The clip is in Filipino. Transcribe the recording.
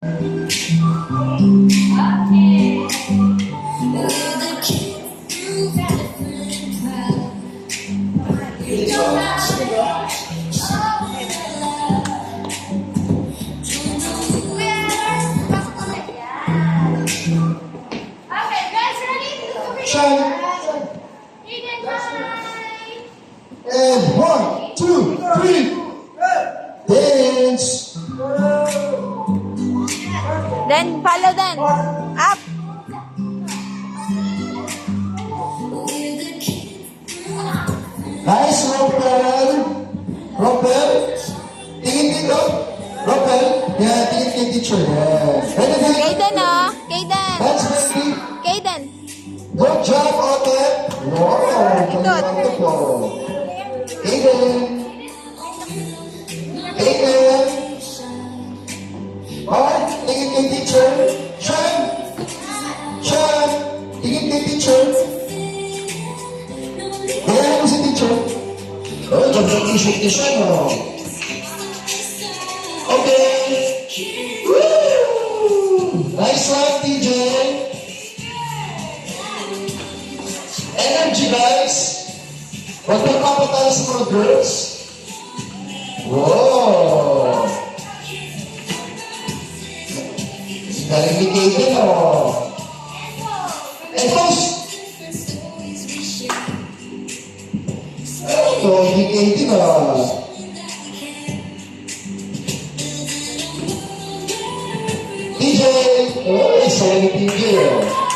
Shine. And 1, 2, 3. Dance. Then follow then. Up. Nice, Ropel. Ropel. Tingin dito. Ropel. Yeah, tingin kay teacher. Yeah. Ready? Kaden oh. Kaden. That's ready. Kaden. Good job, Oten. Wow. Wonderful. Aiden. Aiden. Alright, tingin kay teacher. Sean. Sean. Tingin kay teacher. Kaya mo si teacher. Oh, jump t-shirt ni Sean, oh. Okay. Woo! Nice one, TJ. Energy, guys. Huwag kang papatala sa mga girls. Wow! Galing ni Kaden, oh. And post! Ito, ni Kaden, oh. DJ! Oh, isa ni TJ, oh.